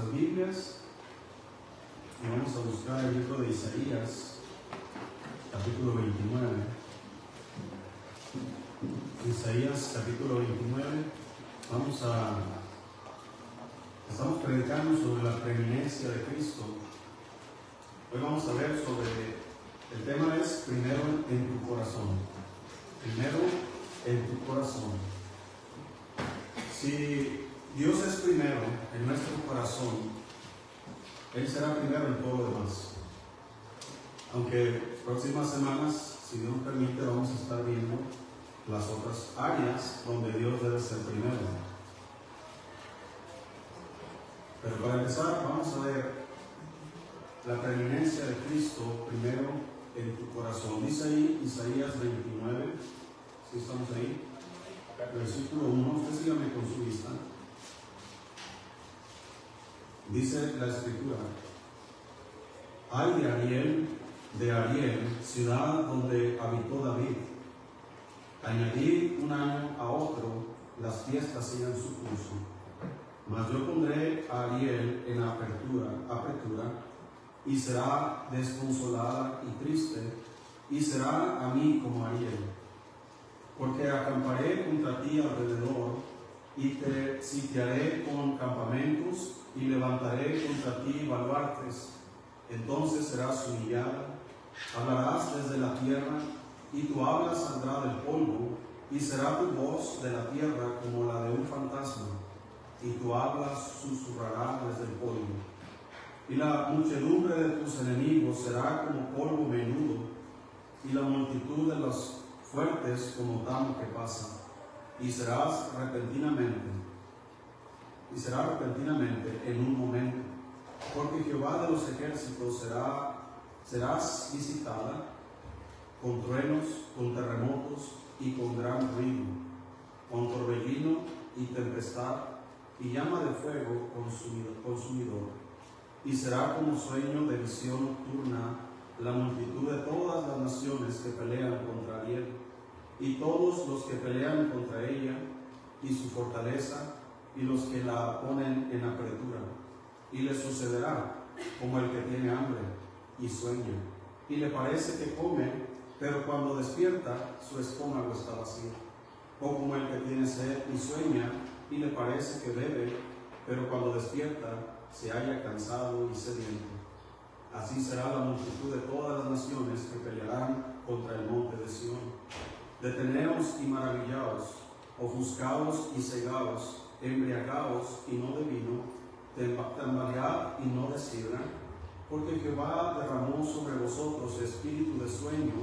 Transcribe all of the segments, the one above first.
nuestras Biblias y vamos a buscar el libro de Isaías, capítulo 29. Isaías, capítulo 29. Estamos predicando sobre la preeminencia de Cristo. Hoy vamos a ver el tema es primero en tu corazón. Primero en tu corazón. Si Dios es primero en nuestro corazón, Él será primero en todo lo demás. Aunque próximas semanas, si Dios nos permite, vamos a estar viendo las otras áreas donde Dios debe ser primero. Pero para empezar, vamos a ver la preeminencia de Cristo primero en tu corazón. Dice ahí Isaías 29, si estamos ahí, versículo 1, usted sígame con su vista. Dice la Escritura: ay de Ariel, ciudad donde habitó David. Añadí un año a otro, las fiestas sigan su curso. Mas yo pondré a Ariel en apertura, y será desconsolada y triste, y será a mí como Ariel. Porque acamparé contra ti alrededor, y te sitiaré con campamentos, y levantaré contra ti baluartes. Entonces serás humillada, hablarás desde la tierra, y tu habla saldrá del polvo, y será tu voz de la tierra como la de un fantasma, y tu habla susurrará desde el polvo. Y la muchedumbre de tus enemigos será como polvo menudo, y la multitud de los fuertes como tamo que pasa, y será repentinamente en un momento, porque Jehová de los ejércitos serás visitada con truenos, con terremotos y con gran ruido, con torbellino y tempestad y llama de fuego consumidor. Y será como sueño de visión nocturna la multitud de todas las naciones que pelean contra Ariel, y todos los que pelean contra ella, y su fortaleza, y los que la ponen en apertura. Y le sucederá como el que tiene hambre y sueña, y le parece que come, pero cuando despierta su estómago está vacío. O como el que tiene sed y sueña, y le parece que bebe, pero cuando despierta se halla cansado y sediento. Así será la multitud de todas las naciones que pelearán contra el monte de Sión. Deteneos y maravillaos, ofuscaos y cegaos, embriagaos y no de vino, tambalead y no de sidra, porque Jehová derramó sobre vosotros espíritu de sueño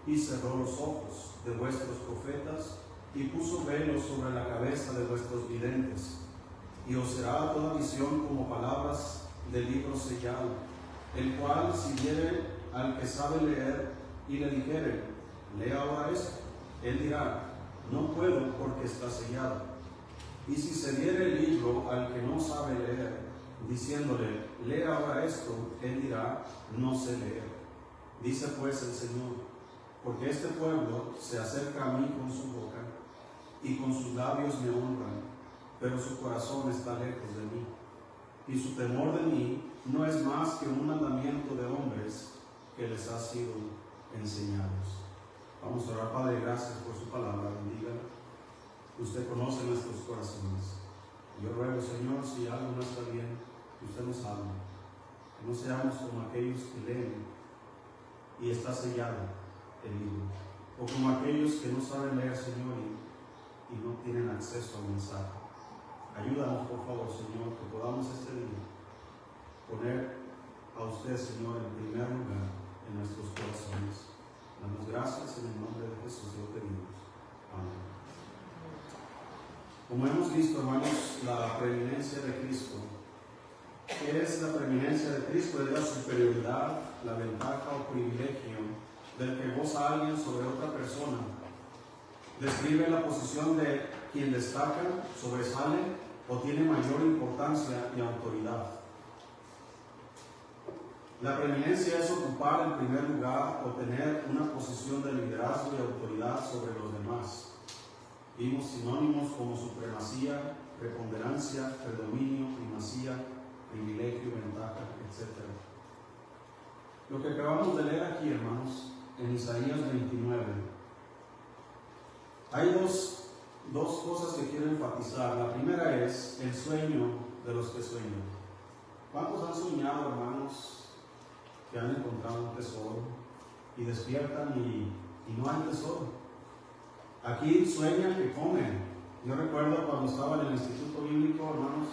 y cerró los ojos de vuestros profetas y puso velos sobre la cabeza de vuestros videntes. Y os será toda visión como palabras del libro sellado, el cual si diere al que sabe leer y le dijere, lee ahora esto, él dirá, no puedo porque está sellado. Y si se diere el libro al que no sabe leer, diciéndole, lee ahora esto, él dirá, no sé leer. Dice pues el Señor, porque este pueblo se acerca a mí con su boca, y con sus labios me honran, pero su corazón está lejos de mí, y su temor de mí no es más que un mandamiento de hombres que les ha sido enseñados. Vamos a orar. Padre, gracias por su palabra, bendiga. Usted conoce nuestros corazones. Yo ruego, Señor, si algo no está bien, que usted nos hable, que no seamos como aquellos que leen y está sellado el libro, o como aquellos que no saben leer, Señor, y no tienen acceso al mensaje. Ayúdanos, por favor, Señor, que podamos este día poner a usted, Señor, en primer lugar en nuestros corazones. Damos gracias en el nombre de Jesús, lo pedimos. Amén. Como hemos visto, hermanos, la preeminencia de Cristo. ¿Qué es la preeminencia de Cristo? Es la superioridad, la ventaja o privilegio del que goza alguien sobre otra persona. Describe la posición de quien destaca, sobresale o tiene mayor importancia y autoridad. La preeminencia es ocupar el primer lugar o tener una posición de liderazgo y autoridad sobre los demás. Vimos sinónimos como supremacía, preponderancia, predominio, primacía, privilegio. Lo que acabamos de leer aquí, hermanos, en Isaías 29, hay dos cosas que quiero enfatizar. La primera es el sueño de los que sueñan. ¿Cuántos han soñado, hermanos, que han encontrado un tesoro y despiertan y no hay tesoro? Aquí sueñan que comen. Yo recuerdo cuando estaba en el Instituto Bíblico, hermanos,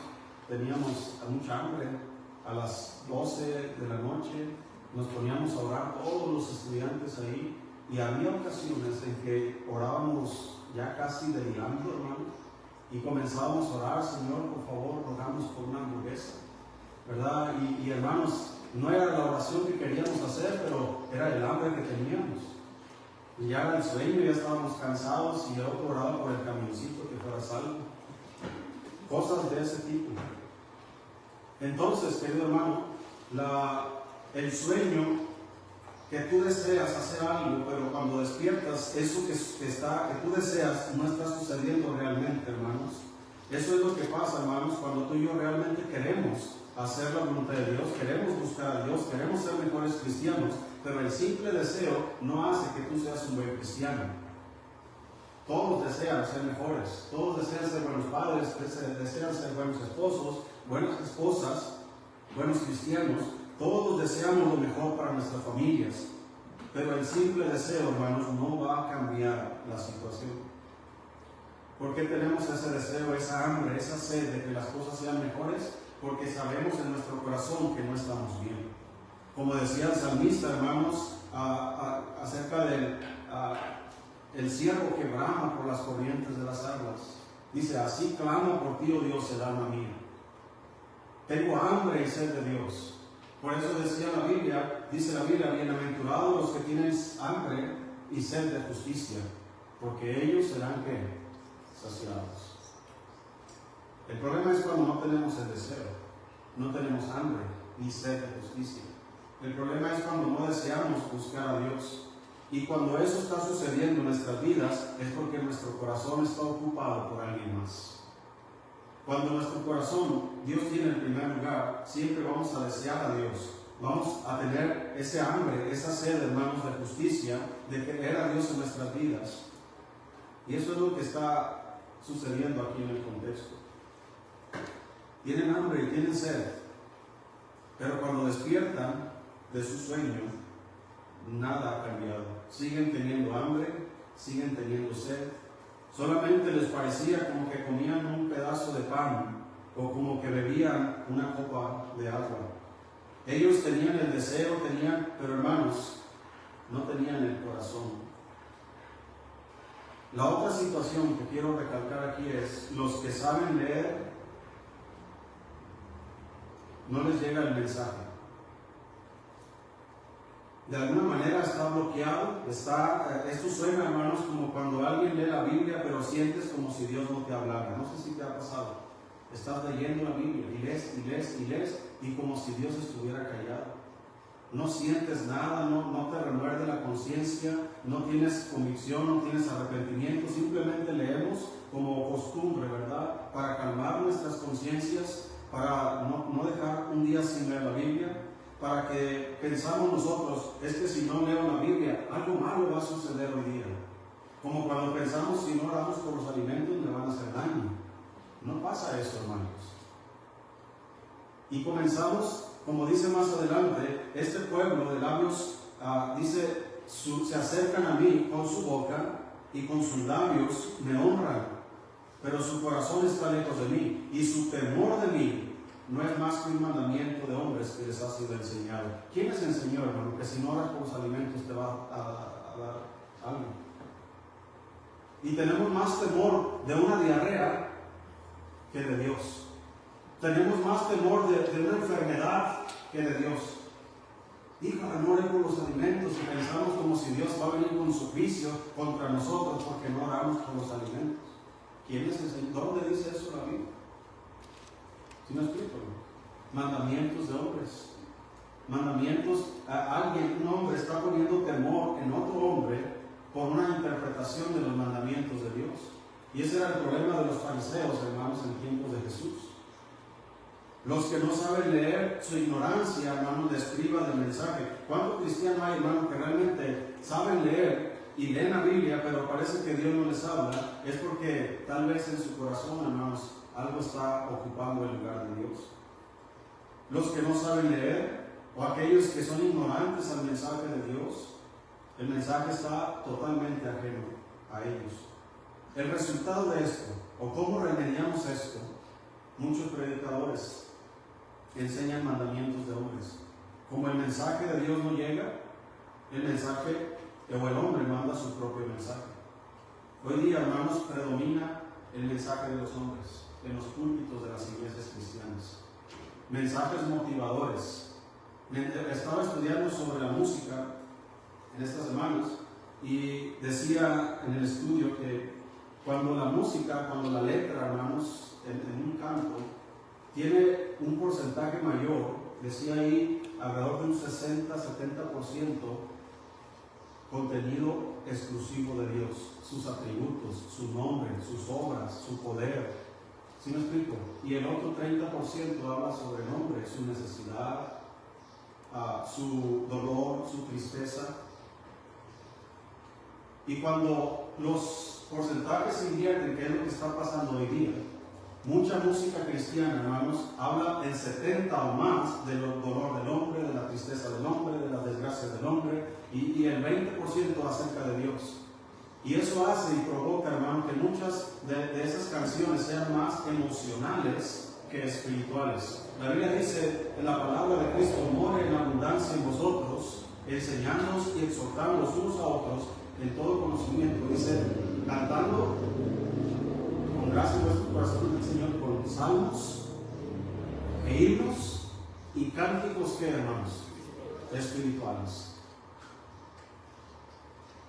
teníamos mucha hambre. A las 12 de la noche nos poníamos a orar todos los estudiantes ahí, y había ocasiones en que orábamos ya casi delirando, hermanos, y comenzábamos a orar: Señor, por favor, rogamos por una hamburguesa, ¿verdad? Y hermanos, no era la oración que queríamos hacer, pero era el hambre que teníamos. Y ya era el sueño, ya estábamos cansados, y yo oraba por el camioncito que fuera salvo. Cosas de ese tipo. Entonces, querido hermano, el sueño, que tú deseas hacer algo, pero cuando despiertas, eso que tú deseas no está sucediendo realmente, hermanos. Eso es lo que pasa, hermanos, cuando tú y yo realmente queremos hacer la voluntad de Dios, queremos buscar a Dios, queremos ser mejores cristianos, pero el simple deseo no hace que tú seas un buen cristiano. Todos desean ser mejores, todos desean ser buenos padres, desean ser buenos esposos, buenas esposas, buenos cristianos. Todos deseamos lo mejor para nuestras familias, pero el simple deseo, hermanos, no va a cambiar la situación. ¿Por qué tenemos ese deseo, esa hambre, esa sed de que las cosas sean mejores? Porque sabemos en nuestro corazón que no estamos bien. Como decía el salmista, hermanos, acerca del el siervo que brama por las corrientes de las aguas. Dice: así clama por ti, oh Dios, el alma mía. Tengo hambre y sed de Dios. Por eso decía la Biblia, dice la Biblia: bienaventurados los que tienen hambre y sed de justicia, porque ellos serán ¿qué? Saciados. El problema es cuando no tenemos el deseo, no tenemos hambre ni sed de justicia. El problema es cuando no deseamos buscar a Dios. Y cuando eso está sucediendo en nuestras vidas, es porque nuestro corazón está ocupado por alguien más. Cuando nuestro corazón, Dios tiene el primer lugar, siempre vamos a desear a Dios. Vamos a tener ese hambre, esa sed, hermanos, de justicia, de querer a Dios en nuestras vidas. Y eso es lo que está sucediendo aquí en el contexto. Tienen hambre y tienen sed, pero cuando despiertan de su sueño, nada ha cambiado. Siguen teniendo hambre, siguen teniendo sed. Solamente les parecía como que comían un pedazo de pan o como que bebían una copa de agua. Ellos tenían el deseo, pero hermanos, no tenían el corazón. La otra situación que quiero recalcar aquí es: los que saben leer, no les llega el mensaje. De alguna manera está bloqueado. Esto suena, hermanos, como cuando alguien lee la Biblia, pero sientes como si Dios no te hablara. No sé si te ha pasado. Estás leyendo la Biblia y lees, y como si Dios estuviera callado. No sientes nada, no te remuerde la conciencia, no tienes convicción, no tienes arrepentimiento. Simplemente leemos como costumbre, ¿verdad? Para calmar nuestras conciencias, para no dejar un día sin leer la Biblia. Para que pensamos nosotros: es que si no leo la Biblia, algo malo va a suceder hoy día. Como cuando pensamos: si no oramos por los alimentos, me van a hacer daño. No pasa eso, hermanos. Y comenzamos, como dice más adelante, este pueblo de labios, dice, se acercan a mí con su boca y con sus labios me honran, pero su corazón está lejos de mí, y su temor de mí no es más que un mandamiento de hombres que les ha sido enseñado. ¿Quién les enseñó, hermano, que si no oras por los alimentos te va a dar algo? Y tenemos más temor de una diarrea que de Dios. Tenemos más temor de una enfermedad que de Dios. Híjole, no oré por los alimentos, y pensamos como si Dios va a venir con su juicio contra nosotros porque no oramos por los alimentos. ¿Quién les enseñó? ¿Dónde dice eso la Biblia? ¿Sí me explico? Mandamientos de hombres. Mandamientos, un hombre está poniendo temor en otro hombre por una interpretación de los mandamientos de Dios. Y ese era el problema de los fariseos, hermanos, en tiempos de Jesús. Los que no saben leer, su ignorancia, hermanos, les priva del mensaje. ¿Cuántos cristianos hay, hermanos, que realmente saben leer y leen la Biblia, pero parece que Dios no les habla? Es porque tal vez en su corazón, hermanos, algo está ocupando el lugar de Dios. Los que no saben leer, o aquellos que son ignorantes al mensaje de Dios, el mensaje está totalmente ajeno a ellos. El resultado de esto, o cómo remediamos esto, muchos predicadores enseñan mandamientos de hombres. Como el mensaje de Dios no llega, el mensaje o el hombre manda su propio mensaje. Hoy día, hermanos, predomina el mensaje de los hombres en los púlpitos de las iglesias cristianas. Mensajes motivadores. Estaba estudiando sobre la música en estas semanas y decía en el estudio que cuando la música, cuando la letra, hermanos, en un canto tiene un porcentaje mayor, decía ahí alrededor de un 60-70% contenido exclusivo de Dios, sus atributos, su nombre, sus obras, su poder. ¿Sí me explico? Y el otro 30% habla sobre el hombre, su necesidad, su dolor, su tristeza. Y cuando los porcentajes se invierten, que es lo que está pasando hoy día, mucha música cristiana, hermanos, habla en 70 o más del dolor del hombre, de la tristeza del hombre, de las desgracias del hombre, y el 20% acerca de Dios. Y eso hace y provoca, hermano, que muchas de esas canciones sean más emocionales que espirituales. La Biblia dice en la palabra de Cristo: more en abundancia en vosotros, enseñándonos y exhortándonos unos a otros en todo conocimiento. Dice, cantando con gracia en vuestro corazón del Señor, con salmos e himnos y cánticos, que, hermanos, espirituales.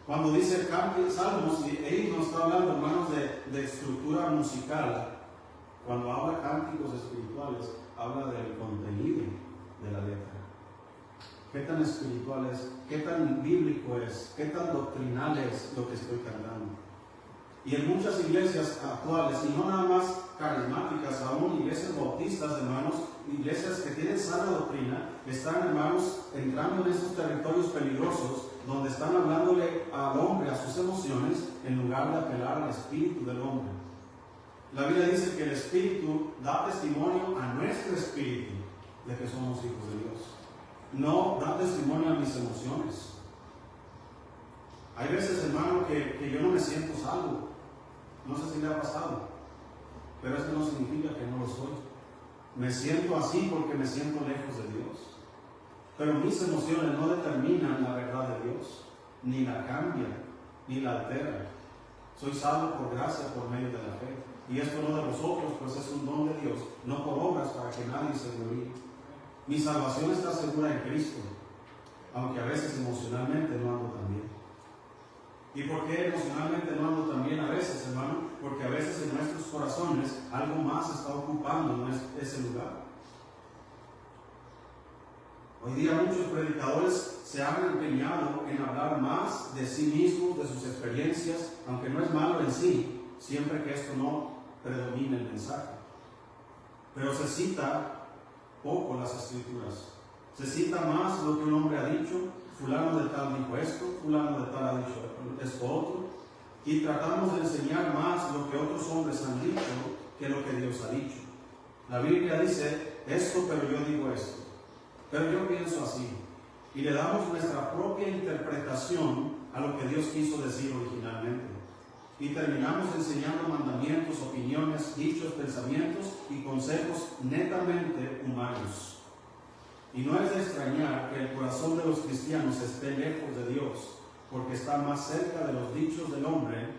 Cuando dice salmos e himnos, está hablando, hermanos, de estructura musical. Cuando habla cánticos espirituales, habla del contenido de la letra. ¿Qué tan espiritual es? ¿Qué tan bíblico es? ¿Qué tan doctrinal es lo que estoy cantando? Y en muchas iglesias actuales, y no nada más carismáticas, aún iglesias bautistas, hermanos, iglesias que tienen sana doctrina, están, hermanos, entrando en esos territorios peligrosos, donde están hablándole al hombre, a sus emociones, en lugar de apelar al espíritu del hombre. La Biblia dice que el espíritu da testimonio a nuestro espíritu de que somos hijos de Dios. No da testimonio a mis emociones. Hay veces, hermano, que yo no me siento salvo. No sé si le ha pasado, pero eso no significa que no lo soy. Me siento así porque me siento lejos de Dios. Pero mis emociones no determinan la verdad de Dios, ni la cambian, ni la alteran. Soy salvo por gracia, por medio de la fe. Y esto no de vosotros, pues es un don de Dios, no por obras para que nadie se gloríe. Mi salvación está segura en Cristo, aunque a veces emocionalmente no ando tan bien. ¿Y por qué emocionalmente no ando tan bien a veces, hermano? Porque a veces en nuestros corazones algo más está ocupando ese lugar. Hoy día muchos predicadores se han empeñado en hablar más de sí mismos, de sus experiencias, aunque no es malo en sí, siempre que esto no predomine el mensaje. Pero se cita poco las escrituras. Se cita más lo que un hombre ha dicho, fulano de tal dijo esto, fulano de tal ha dicho esto otro, y tratamos de enseñar más lo que otros hombres han dicho que lo que Dios ha dicho. La Biblia dice esto, pero yo digo esto, pero yo pienso así, y le damos nuestra propia interpretación a lo que Dios quiso decir originalmente. Y terminamos enseñando mandamientos, opiniones, dichos, pensamientos y consejos netamente humanos. Y no es de extrañar que el corazón de los cristianos esté lejos de Dios, porque está más cerca de los dichos del hombre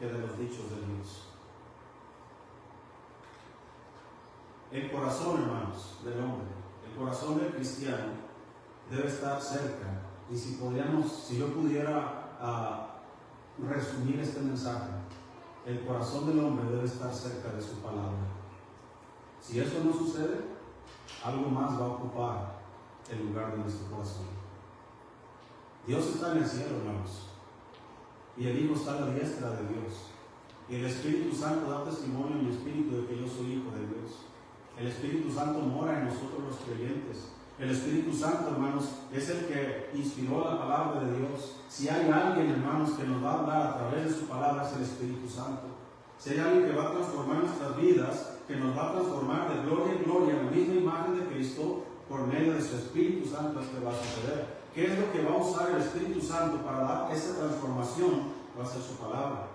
que de los dichos de Dios. El corazón, hermanos, del hombre, el corazón del cristiano debe estar cerca. Y si yo pudiera resumir este mensaje, el corazón del hombre debe estar cerca de su palabra. Si eso no sucede, algo más va a ocupar el lugar de nuestro corazón. Dios está en el cielo, hermanos, y el Hijo está a la diestra de Dios, y el Espíritu Santo da testimonio en mi espíritu de que yo soy hijo de Dios. El Espíritu Santo mora en nosotros los creyentes. El Espíritu Santo, hermanos, es el que inspiró la palabra de Dios. Si hay alguien, hermanos, que nos va a hablar a través de su palabra, es el Espíritu Santo. Si hay alguien que va a transformar nuestras vidas, que nos va a transformar de gloria en gloria en la misma imagen de Cristo, por medio de su Espíritu Santo, es que va a suceder. ¿Qué es lo que va a usar el Espíritu Santo para dar esa transformación? Va a ser su palabra.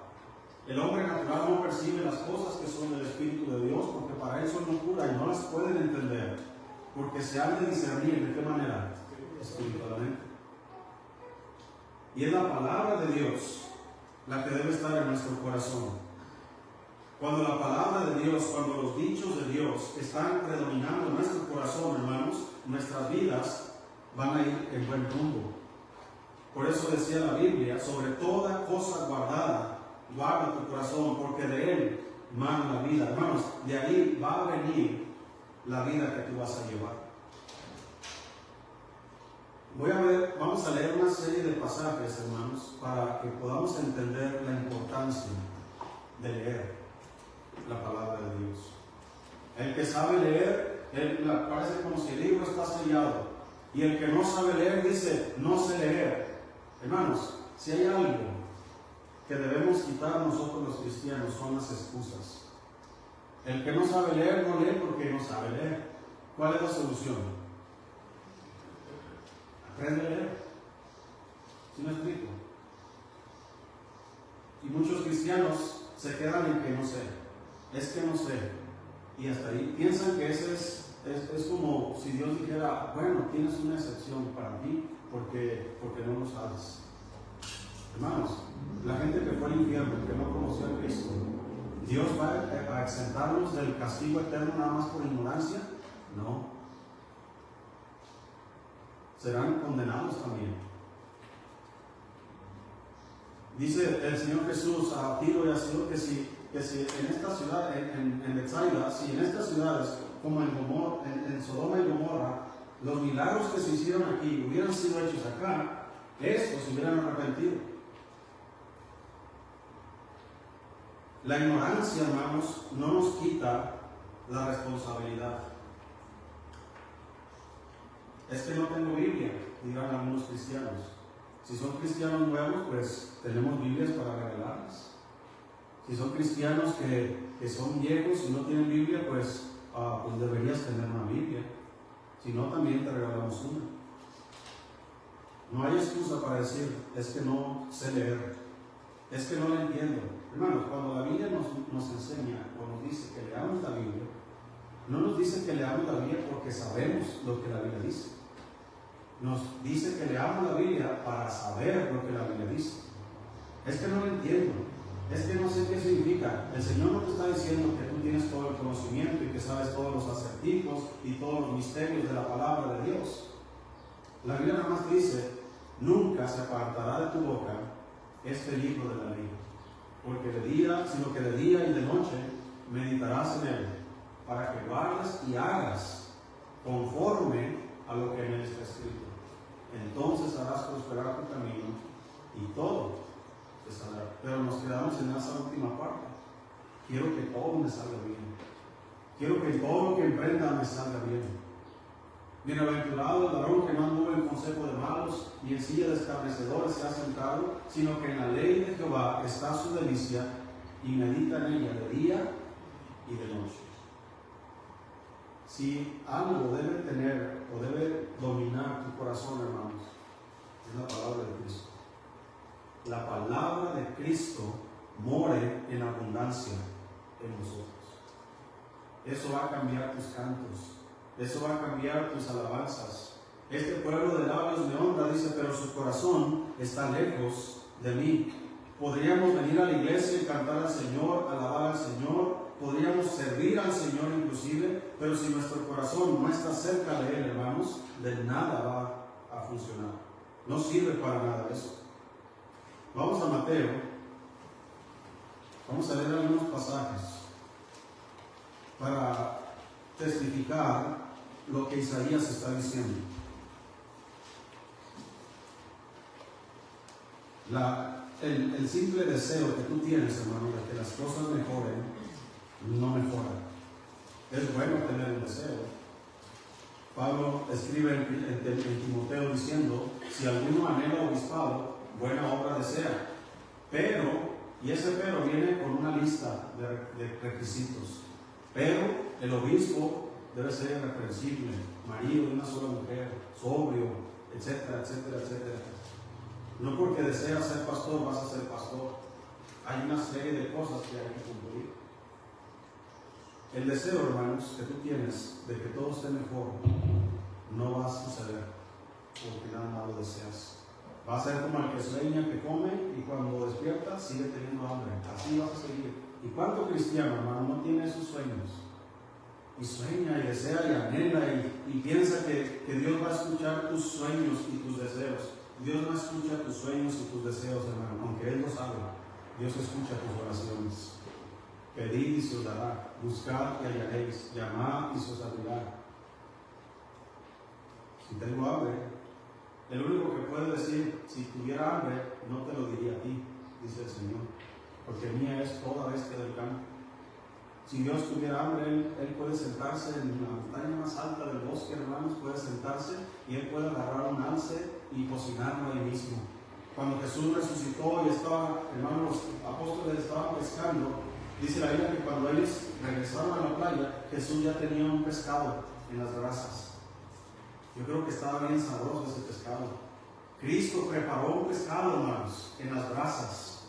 El hombre natural no percibe las cosas que son del Espíritu de Dios, porque para él son locura y no las pueden entender, porque se han de discernir. ¿De qué manera? Espiritualmente. Y es la palabra de Dios la que debe estar en nuestro corazón. Cuando la palabra de Dios, cuando los dichos de Dios están predominando en nuestro corazón, hermanos, nuestras vidas van a ir en buen rumbo. Por eso decía la Biblia, sobre toda cosa guardada, guarda tu corazón, porque de él mana la vida. Hermanos, de ahí va a venir la vida que tú vas a llevar. Vamos a leer una serie de pasajes, hermanos, para que podamos entender la importancia de leer la palabra de Dios. El que sabe leer, parece como si el libro está sellado. Y el que no sabe leer dice, no sé leer. Hermanos, si hay algo que debemos quitar nosotros los cristianos, son las excusas. El que no sabe leer, no lee porque no sabe leer. ¿Cuál es la solución? Aprende a leer. ¿Sí me explico? Y muchos cristianos se quedan en que no sé. Es que no sé. Y hasta ahí piensan que ese es como si Dios dijera, bueno, tienes una excepción para ti porque no lo sabes. Hermanos, la gente que fue al infierno, que no conoció a Cristo, ¿Dios va a exentarlos del castigo eterno nada más por ignorancia? No. Serán condenados también. Dice el Señor Jesús a Tiro y a Sidón que si en esta ciudad, en Betsaida, si en estas ciudades, como en Sodoma y Gomorra, los milagros que se hicieron aquí hubieran sido hechos acá, estos se hubieran arrepentido. La ignorancia, hermanos, no nos quita la responsabilidad. Es que no tengo Biblia, dirán algunos cristianos. Si son cristianos nuevos, pues tenemos Biblias para regalarles. Si son cristianos que son viejos y no tienen Biblia, pues deberías tener una Biblia. Si no, también te regalamos una. No hay excusa para decir, es que no sé leer, es que no la entiendo. Hermanos, cuando la Biblia nos enseña o nos dice que leamos la Biblia, no nos dice que leamos la Biblia porque sabemos lo que la Biblia dice. Nos dice que leamos la Biblia para saber lo que la Biblia dice. Es que no lo entiendo, es que no sé qué significa. El Señor no te está diciendo que tú tienes todo el conocimiento y que sabes todos los acertijos y todos los misterios de la palabra de Dios. La Biblia nada más dice, nunca se apartará de tu boca este libro de la ley, sino que de día y de noche meditarás en él, para que guardes y hagas conforme a lo que en él está escrito. Entonces harás prosperar tu camino y todo te saldrá. Pero nos quedamos en esa última parte. Quiero que todo me salga bien. Quiero que todo lo que emprenda me salga bien. Bienaventurado el varón que no anduvo en consejo de malos, ni en silla de escarnecedores se ha sentado, sino que en la ley de Jehová está su delicia, y medita en ella de día y de noche. Si algo debe tener o debe dominar tu corazón, hermanos, es la palabra de Cristo. La palabra de Cristo more en abundancia en nosotros. Eso va a cambiar tus cantos. Eso va a cambiar tus alabanzas. Este pueblo de labios me honra, dice, pero su corazón está lejos de mí. Podríamos venir a la iglesia y cantar al Señor, alabar al Señor, podríamos servir al Señor inclusive, pero si nuestro corazón no está cerca de Él, hermanos, de nada va a funcionar. No sirve para nada eso. Vamos a Mateo. Vamos a leer algunos pasajes para testificar lo que Isaías está diciendo. El simple deseo que tú tienes, hermano, de que las cosas mejoren, no mejoran. Es bueno tener un deseo. Pablo escribe en Timoteo diciendo, si alguno anhela obispado, buena obra desea. Pero, y ese pero viene con una lista de requisitos. Pero el obispo debe ser irreprensible, marido de una sola mujer, sobrio, etcétera, etcétera, etcétera. No porque deseas ser pastor vas a ser pastor. Hay una serie de cosas que hay que cumplir. El deseo, hermanos, que tú tienes de que todo esté mejor no va a suceder porque nada más lo deseas. Va a ser como el que sueña, que come y cuando despierta sigue teniendo hambre. Así vas a seguir. ¿Y cuánto cristiano, hermano, no tiene esos sueños? Y sueña y desea y anhela y piensa que Dios va a escuchar tus sueños y tus deseos. Dios no escucha tus sueños y tus deseos, hermano, aunque Él lo sabe. Dios escucha tus oraciones. Pedid y se os dará, buscad y hallaréis, llamad y se os abrirá. Si tengo hambre, el único que puede decir, si tuviera hambre, no te lo diría a ti, dice el Señor, porque mía es toda bestia del campo. Si Dios tuviera hambre, Él puede sentarse en la montaña más alta del bosque, hermanos, puede sentarse y Él puede agarrar un alce y cocinarlo ahí mismo. Cuando Jesús resucitó y estaba, hermanos, los apóstoles estaban pescando, dice la Biblia que cuando ellos regresaron a la playa, Jesús ya tenía un pescado en las brasas. Yo creo que estaba bien sabroso ese pescado. Cristo preparó un pescado, hermanos, en las brasas.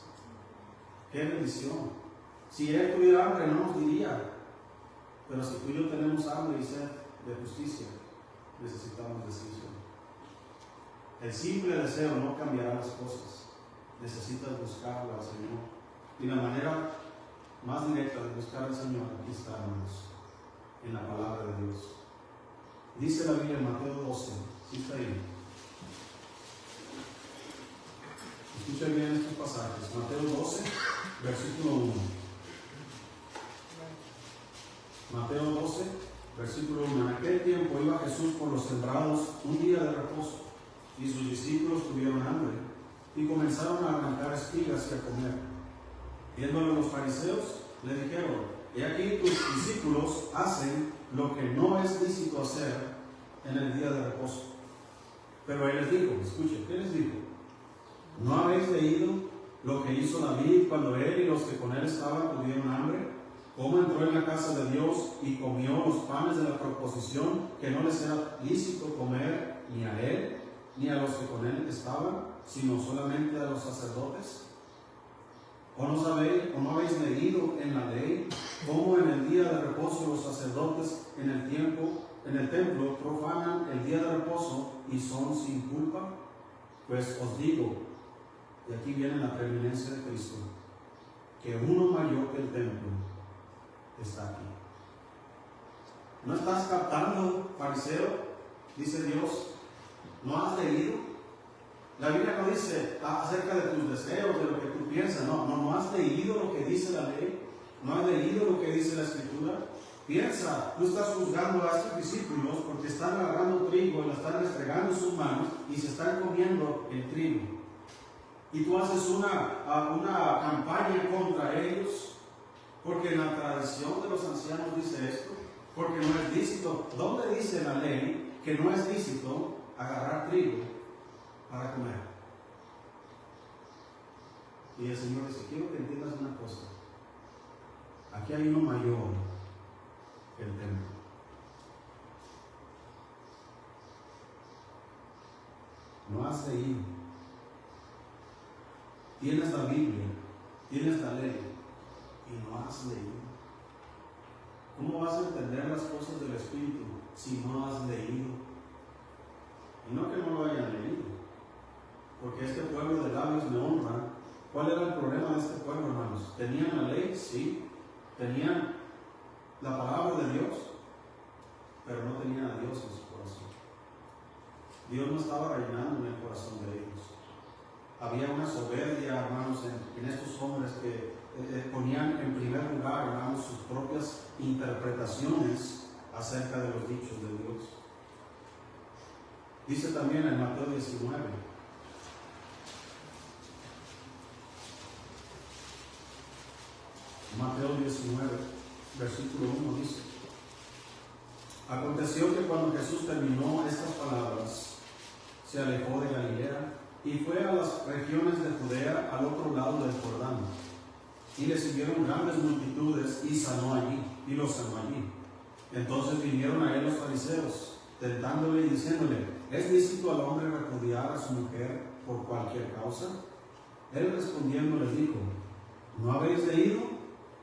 ¡Qué bendición! Si Él tuviera hambre, no nos diría. Pero si tú y yo tenemos hambre y sed de justicia, necesitamos decisión. El simple deseo no cambiará las cosas. Necesitas buscarlo al Señor. Y la manera más directa de buscar al Señor, aquí está, hermanos, en la palabra de Dios. Dice la Biblia en Mateo 12, ¿sí está ahí? Escuchen bien estos pasajes. Mateo 12, versículo 1. Mateo 12, versículo 1. En aquel tiempo iba Jesús por los sembrados un día de reposo, y sus discípulos tuvieron hambre, y comenzaron a arrancar espigas y a comer. Viéndolo los fariseos, le dijeron, he aquí tus discípulos hacen lo que no es lícito hacer en el día de reposo. Pero él les dijo, escuchen, ¿qué les dijo? ¿No habéis leído lo que hizo David cuando él y los que con él estaban tuvieron hambre? ¿Cómo entró en la casa de Dios y comió los panes de la proposición que no les era lícito comer ni a él ni a los que con él estaban, sino solamente a los sacerdotes? ¿O no habéis leído en la ley cómo en el día de reposo los sacerdotes en el templo profanan el día de reposo y son sin culpa? Pues os digo, y aquí viene la preeminencia de Cristo, que uno mayor que el templo está aquí. ¿No estás captando, fariseo? Dice Dios. ¿No has leído? La Biblia no dice acerca de tus deseos, de lo que tú piensas. No has leído lo que dice la ley. No has leído lo que dice la Escritura. Piensa, tú estás juzgando a estos discípulos porque están agarrando trigo y lo están restregando en sus manos y se están comiendo el trigo. Y tú haces una campaña contra ellos porque en la tradición de los ancianos dice esto, porque no es lícito. ¿Dónde dice la ley que no es lícito agarrar trigo para comer? Y el Señor dice, quiero que entiendas una cosa. Aquí hay uno mayor que el templo. No has leído. Tienes la Biblia, tienes la ley y no has leído. ¿Cómo vas a entender las cosas del Espíritu si no has leído? Y no que no lo hayan leído, porque este pueblo de labios me honra. ¿Cuál era el problema de este pueblo, hermanos? ¿Tenían la ley? Sí. ¿Tenían la palabra de Dios? Pero no tenían a Dios en su corazón. Dios no estaba reinando en el corazón de ellos. Había una soberbia, hermanos, en estos hombres que ponían en primer lugar, hermanos, sus propias interpretaciones acerca de los dichos de Dios. Dice también en Mateo 19. Mateo 19, versículo 1 dice, Aconteció que cuando Jesús terminó estas palabras, se alejó de Galilea y fue a las regiones de Judea al otro lado del Jordán. Y le siguieron grandes multitudes y los sanó allí. Entonces vinieron a él los fariseos, tentándole y diciéndole: ¿es lícito al hombre repudiar a su mujer por cualquier causa? Él respondiendo les dijo: ¿no habéis leído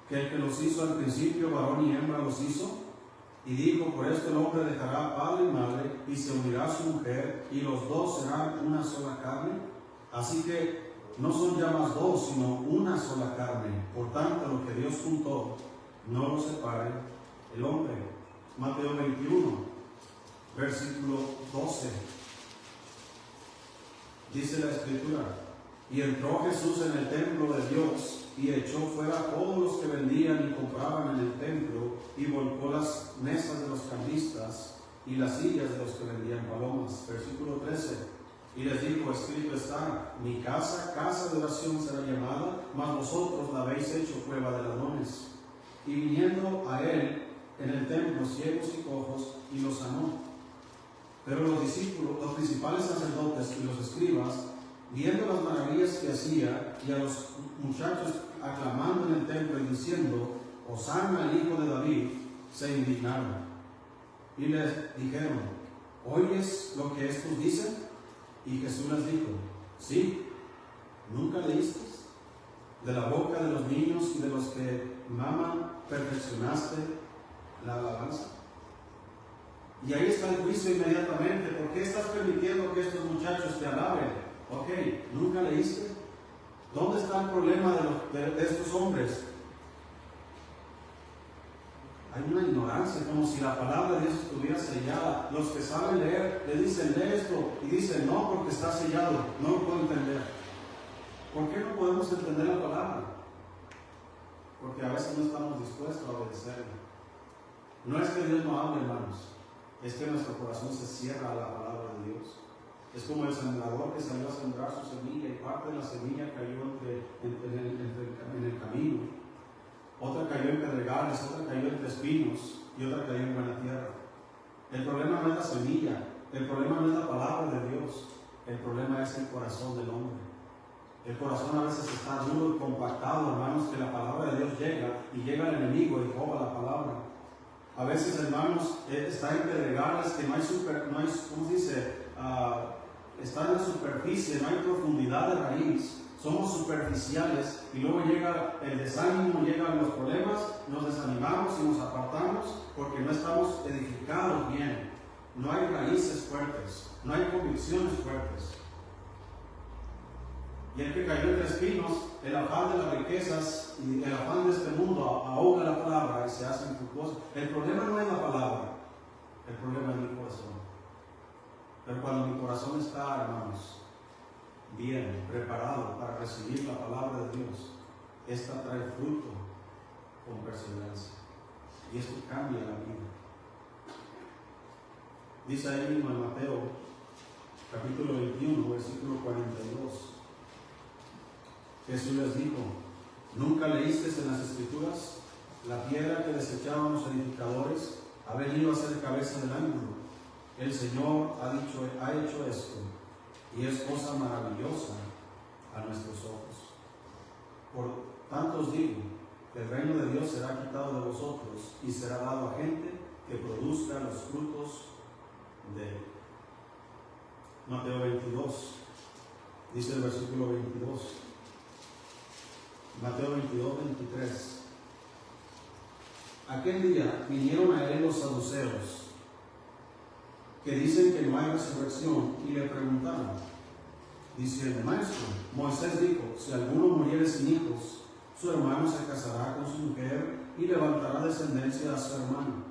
que el que los hizo al principio, varón y hembra los hizo? Y dijo: por esto el hombre dejará padre y madre y se unirá a su mujer, y los dos serán una sola carne. Así que no son ya más dos, sino una sola carne. Por tanto, lo que Dios juntó, no lo separe el hombre. Mateo 21, versículo 12. Dice la Escritura: y entró Jesús en el templo de Dios y echó fuera a todos los que vendían y compraban en el templo, y volcó las mesas de los cambistas y las sillas de los que vendían palomas. Versículo 13. Y les dijo: escrito está, mi casa, casa de oración será llamada, mas vosotros la habéis hecho cueva de ladrones. Y viniendo a él en el templo ciegos y cojos, y los sanó. Pero los discípulos, los principales sacerdotes y los escribas, viendo las maravillas que hacía, y a los muchachos aclamando en el templo y diciendo: Hosanna al Hijo de David, se indignaron. Y les dijeron: ¿oyes lo que estos dicen? Y Jesús les dijo: sí, ¿nunca leíste? De la boca de los niños y de los que maman perfeccionaste la alabanza. Y ahí está el juicio inmediatamente. ¿Por qué estás permitiendo que estos muchachos te alaben? Ok, ¿nunca leíste? ¿Dónde está el problema de estos hombres? Hay una ignorancia, como si la palabra de Dios estuviera sellada. Los que saben leer le dicen: lee esto, y dicen: no, porque está sellado, no lo puedo entender. ¿Por qué no podemos entender la palabra? Porque a veces no estamos dispuestos a obedecerla. No es que Dios no hable, hermanos, es que nuestro corazón se cierra a la palabra de Dios. Es como el sembrador que salió a sembrar su semilla, y parte de la semilla cayó en el camino. Otra cayó en pedregales, otra cayó entre espinos y otra cayó en buena tierra. El problema no es la semilla, el problema no es la palabra de Dios, el problema es el corazón del hombre. El corazón a veces está duro y compactado, hermanos, que la palabra de Dios llega y llega el enemigo y roba la palabra. A veces, hermanos, está en pedregales que no hay ¿cómo se dice? Está en la superficie, no hay profundidad de raíz. Somos superficiales y luego llega el desánimo, llegan los problemas, nos desanimamos y nos apartamos porque no estamos edificados bien. No hay raíces fuertes, no hay convicciones fuertes. Y el que cayó entre espinos, el afán de las riquezas y el afán de este mundo ahoga la palabra y se hace infructuosa. El problema no es la palabra, el problema es mi corazón. Pero cuando mi corazón está, hermanos, bien preparado para recibir la palabra de Dios, esta trae fruto con perseverancia, y esto cambia la vida. Dice ahí mismo en Mateo capítulo 21 versículo 42, Jesús les dijo: ¿nunca leísteis en las Escrituras? La piedra que desechaban los edificadores ha venido a ser cabeza del ángulo. El Señor ha hecho esto, y es cosa maravillosa a nuestros ojos. Por tanto os digo que el reino de Dios será quitado de vosotros y será dado a gente que produzca los frutos de él. Mateo 22, dice el versículo 22. Mateo 22, 23. Aquel día vinieron a él los saduceos, que dicen que no hay resurrección, y le preguntaron, diciendo: Maestro, Moisés dijo: si alguno muriere sin hijos, su hermano se casará con su mujer y levantará descendencia a su hermano.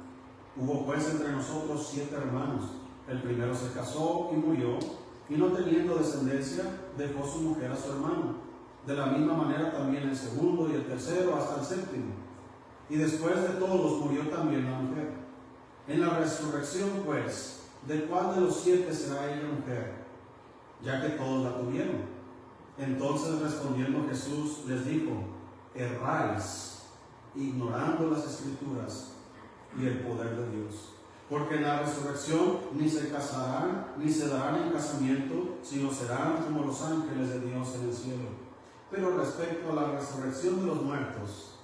Hubo pues entre nosotros 7 hermanos. El primero se casó y murió, y no teniendo descendencia, dejó su mujer a su hermano. De la misma manera también el segundo y el tercero hasta el séptimo. Y después de todos murió también la mujer. En la resurrección, pues, ¿de cuál de los 7 será ella mujer? Ya que todos la tuvieron. Entonces respondiendo Jesús les dijo: erráis, ignorando las Escrituras y el poder de Dios. Porque en la resurrección ni se casarán, ni se darán en casamiento, sino serán como los ángeles de Dios en el cielo. Pero respecto a la resurrección de los muertos,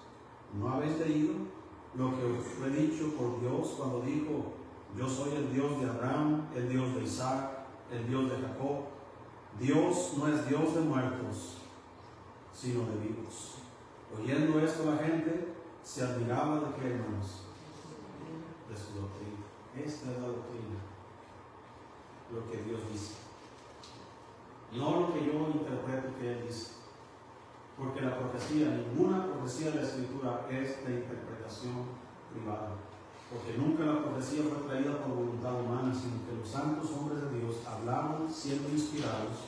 ¿no habéis leído lo que os fue dicho por Dios cuando dijo: yo soy el Dios de Abraham, el Dios de Isaac, el Dios de Jacob? Dios no es Dios de muertos, sino de vivos. Oyendo esto, la gente se admiraba de qué, hermanos, de su doctrina. Esta es la doctrina, lo que Dios dice, no lo que yo interpreto que Él dice, porque la profecía, ninguna profecía de la Escritura es de interpretación privada, porque nunca la profecía fue traída por voluntad humana, sino que los santos hombres de Dios hablaban siendo inspirados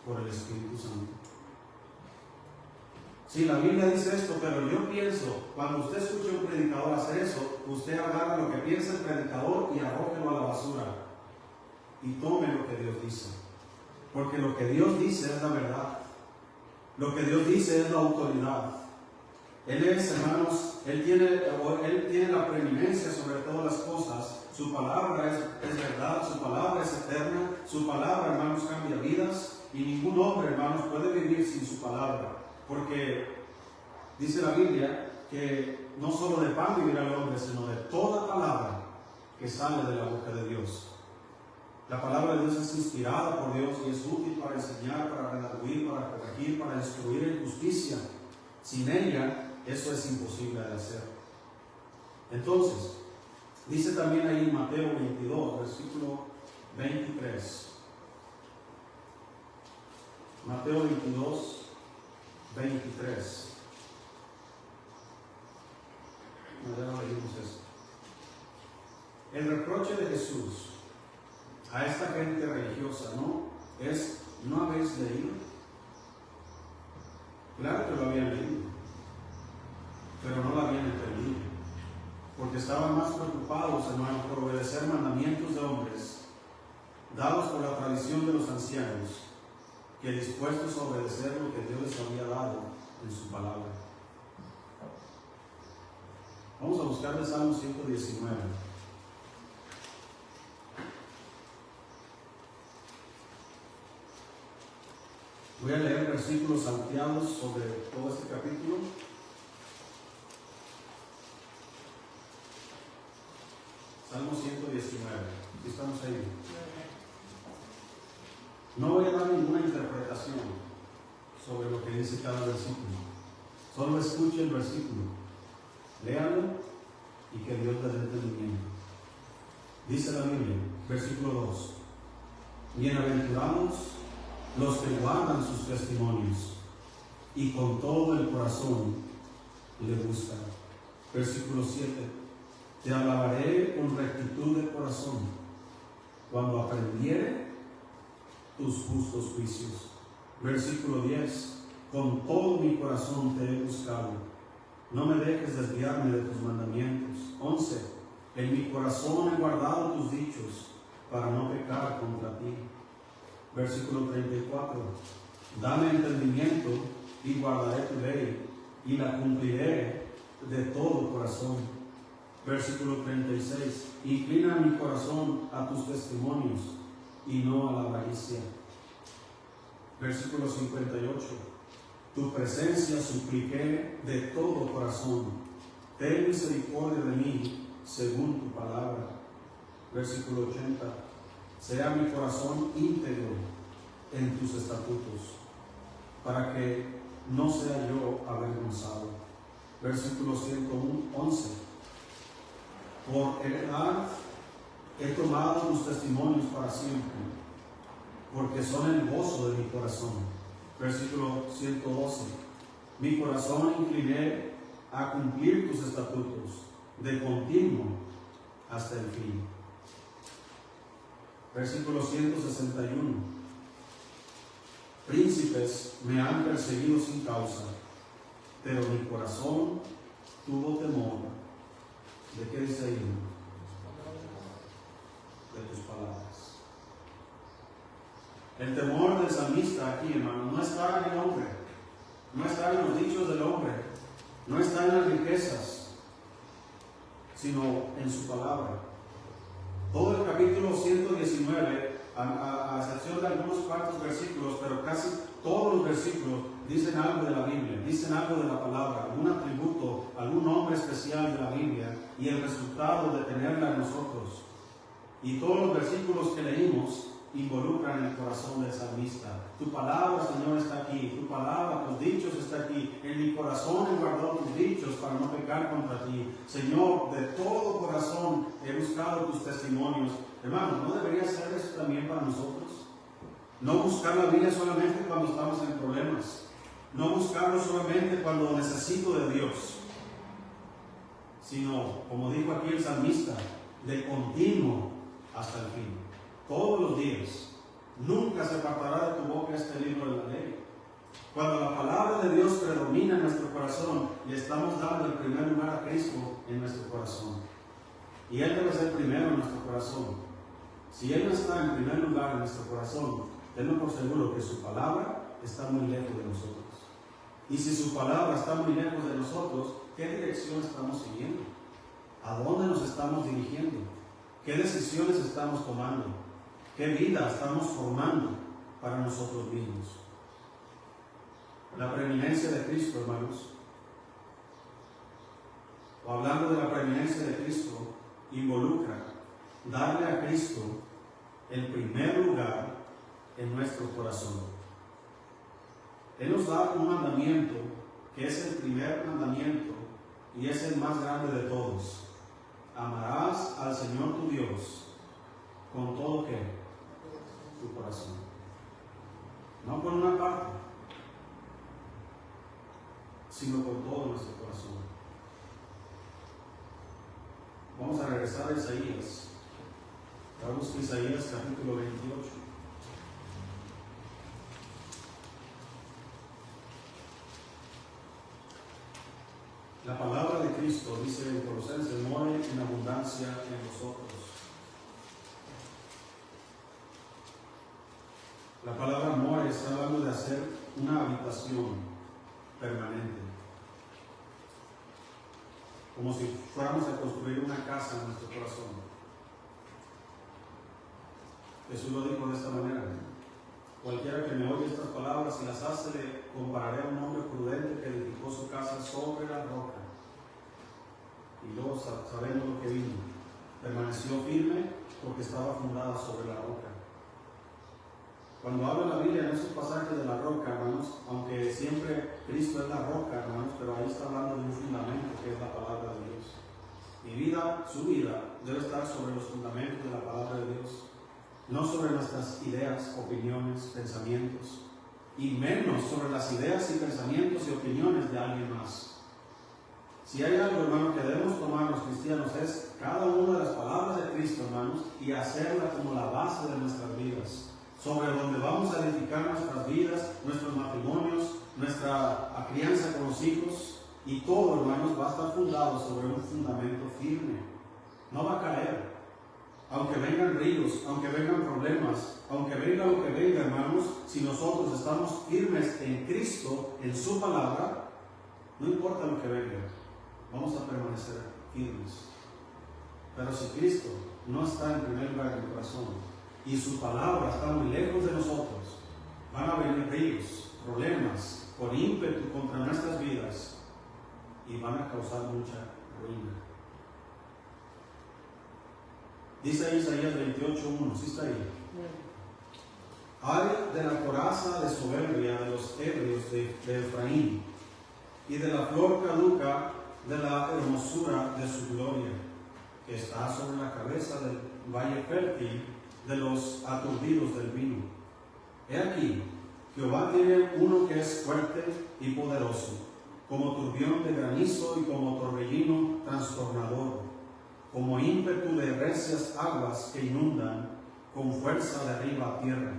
por el Espíritu Santo. Sí, la Biblia dice esto, pero yo pienso, cuando usted escucha a un predicador hacer eso, usted agarra lo que piensa el predicador y arrójelo a la basura y tome lo que Dios dice, porque lo que Dios dice es la verdad, lo que Dios dice es la autoridad. Él es, hermanos, Él tiene la preeminencia sobre todas las cosas. Su palabra es verdad, su palabra es eterna, su palabra, hermanos, cambia vidas, y ningún hombre, hermanos, puede vivir sin su palabra. Porque dice la Biblia que no solo de pan vivirá el hombre, sino de toda palabra que sale de la boca de Dios. La palabra de Dios es inspirada por Dios y es útil para enseñar, para redarguir, para corregir, para instruir en justicia. Sin ella, eso es imposible de hacer. Entonces, dice también ahí en Mateo 22, versículo 23. Mateo 22, 23. Ahora leímos esto. El reproche de Jesús a esta gente religiosa, ¿no habéis leído? Claro que lo habían leído, pero no lo habían entendido, porque estaban más preocupados, hermanos, por obedecer mandamientos de hombres dados por la tradición de los ancianos, que dispuestos a obedecer lo que Dios les había dado en su palabra. Vamos a buscar el Salmo 119. Voy a leer versículos salteados sobre todo este capítulo. Salmo 119. Aquí estamos ahí. No voy a dar ninguna interpretación sobre lo que dice cada versículo. Solo escuche el versículo, léalo y que Dios le dé entendimiento. Dice la Biblia, versículo 2: bienaventurados los que guardan sus testimonios y con todo el corazón le buscan. Versículo 7: te alabaré con rectitud de corazón cuando aprendiere tus justos juicios. Versículo 10: con todo mi corazón te he buscado, no me dejes desviarme de tus mandamientos. 11: en mi corazón he guardado tus dichos para no pecar contra ti. Versículo 34: dame entendimiento y guardaré tu ley y la cumpliré de todo corazón. Versículo 36: inclina mi corazón a tus testimonios y no a la avaricia. Versículo 58: tu presencia supliqué de todo corazón, ten misericordia de mí según tu palabra. Versículo 80: sea mi corazón íntegro en tus estatutos, para que no sea yo avergonzado. Versículo 111: por heredad he tomado tus testimonios para siempre, porque son el gozo de mi corazón. Versículo 112: mi corazón incliné a cumplir tus estatutos de continuo hasta el fin. Versículo 161: príncipes me han perseguido sin causa, pero mi corazón tuvo temor. ¿De qué dice ahí? De tus palabras. El temor del salmista aquí, hermano, no está en el hombre, no está en los dichos del hombre, no está en las riquezas, sino en su palabra. Todo el capítulo 119, a excepción de algunos cuantos versículos, pero casi todos los versículos dicen algo de la Biblia, dicen algo de la palabra, algún atributo, algún nombre especial de la Biblia y el resultado de tenerla en nosotros. Y todos los versículos que leímos involucran el corazón del salmista. Tu palabra, Señor, está aquí, tu palabra, tus dichos está aquí. En mi corazón he guardado tus dichos para no pecar contra ti. Señor, de todo corazón he buscado tus testimonios. Hermanos, ¿no debería ser eso también para nosotros? No buscar la Biblia solamente cuando estamos en problemas. No buscarlo solamente cuando necesito de Dios. Sino, como dijo aquí el salmista, de continuo hasta el fin. Todos los días. Nunca se apartará de tu boca este libro de la ley. Cuando la palabra de Dios predomina en nuestro corazón, le estamos dando el primer lugar a Cristo en nuestro corazón. Y Él debe ser primero en nuestro corazón. Si Él no está en primer lugar en nuestro corazón, tenlo por seguro que su palabra está muy lejos de nosotros. Y si su palabra está muy lejos de nosotros, ¿qué dirección estamos siguiendo? ¿A dónde nos estamos dirigiendo? ¿Qué decisiones estamos tomando? ¿Qué vida estamos formando para nosotros mismos? La preeminencia de Cristo, hermanos, o hablando de la preeminencia de Cristo, involucra darle a Cristo el primer lugar en nuestro corazón. Él nos da un mandamiento que es el primer mandamiento y es el más grande de todos. Amarás al Señor tu Dios con todo ¿qué? Tu corazón. No con una parte, sino con todo nuestro corazón. Vamos a regresar a Isaías. Vamos a Isaías capítulo 28. La palabra de Cristo, dice en Colosenses, more en abundancia en vosotros. La palabra more está hablando de hacer una habitación permanente. Como si fuéramos a construir una casa en nuestro corazón. Jesús lo dijo de esta manera: cualquiera que me oye estas palabras y las hace, le compararé a un hombre prudente que edificó su casa sobre la roca. Y luego sabemos lo que vino. Permaneció firme porque estaba fundada sobre la roca. Cuando habla la Biblia en esos pasajes de la roca, hermanos, aunque siempre Cristo es la roca, hermanos, pero ahí está hablando de un fundamento que es la palabra de Dios. Mi vida, su vida, debe estar sobre los fundamentos de la palabra de Dios. No sobre nuestras ideas, opiniones, pensamientos, y menos sobre las ideas y pensamientos y opiniones de alguien más. Si hay algo, hermano, que debemos tomar los cristianos es cada una de las palabras de Cristo, hermanos, y hacerla como la base de nuestras vidas, sobre donde vamos a edificar nuestras vidas, nuestros matrimonios, nuestra crianza con los hijos, y todo, hermanos, va a estar fundado sobre un fundamento firme. No va a caer. Aunque vengan ríos, aunque vengan problemas, aunque venga lo que venga, hermanos, si nosotros estamos firmes en Cristo, en su palabra, no importa lo que venga, vamos a permanecer firmes. Pero si Cristo no está en primer lugar en el corazón y su palabra está muy lejos de nosotros, van a venir ríos, problemas, por ímpetu contra nuestras vidas y van a causar mucha ruina. Dice ahí Isaías 28:1, ¿sí está ahí? Ay de la coraza de soberbia de los ebrios de Efraín, y de la flor caduca de la hermosura de su gloria, que está sobre la cabeza del valle fértil de los aturdidos del vino. He aquí, Jehová tiene uno que es fuerte y poderoso, como turbión de granizo y como torbellino trastornador, como ímpetu de recias aguas que inundan con fuerza de arriba a tierra.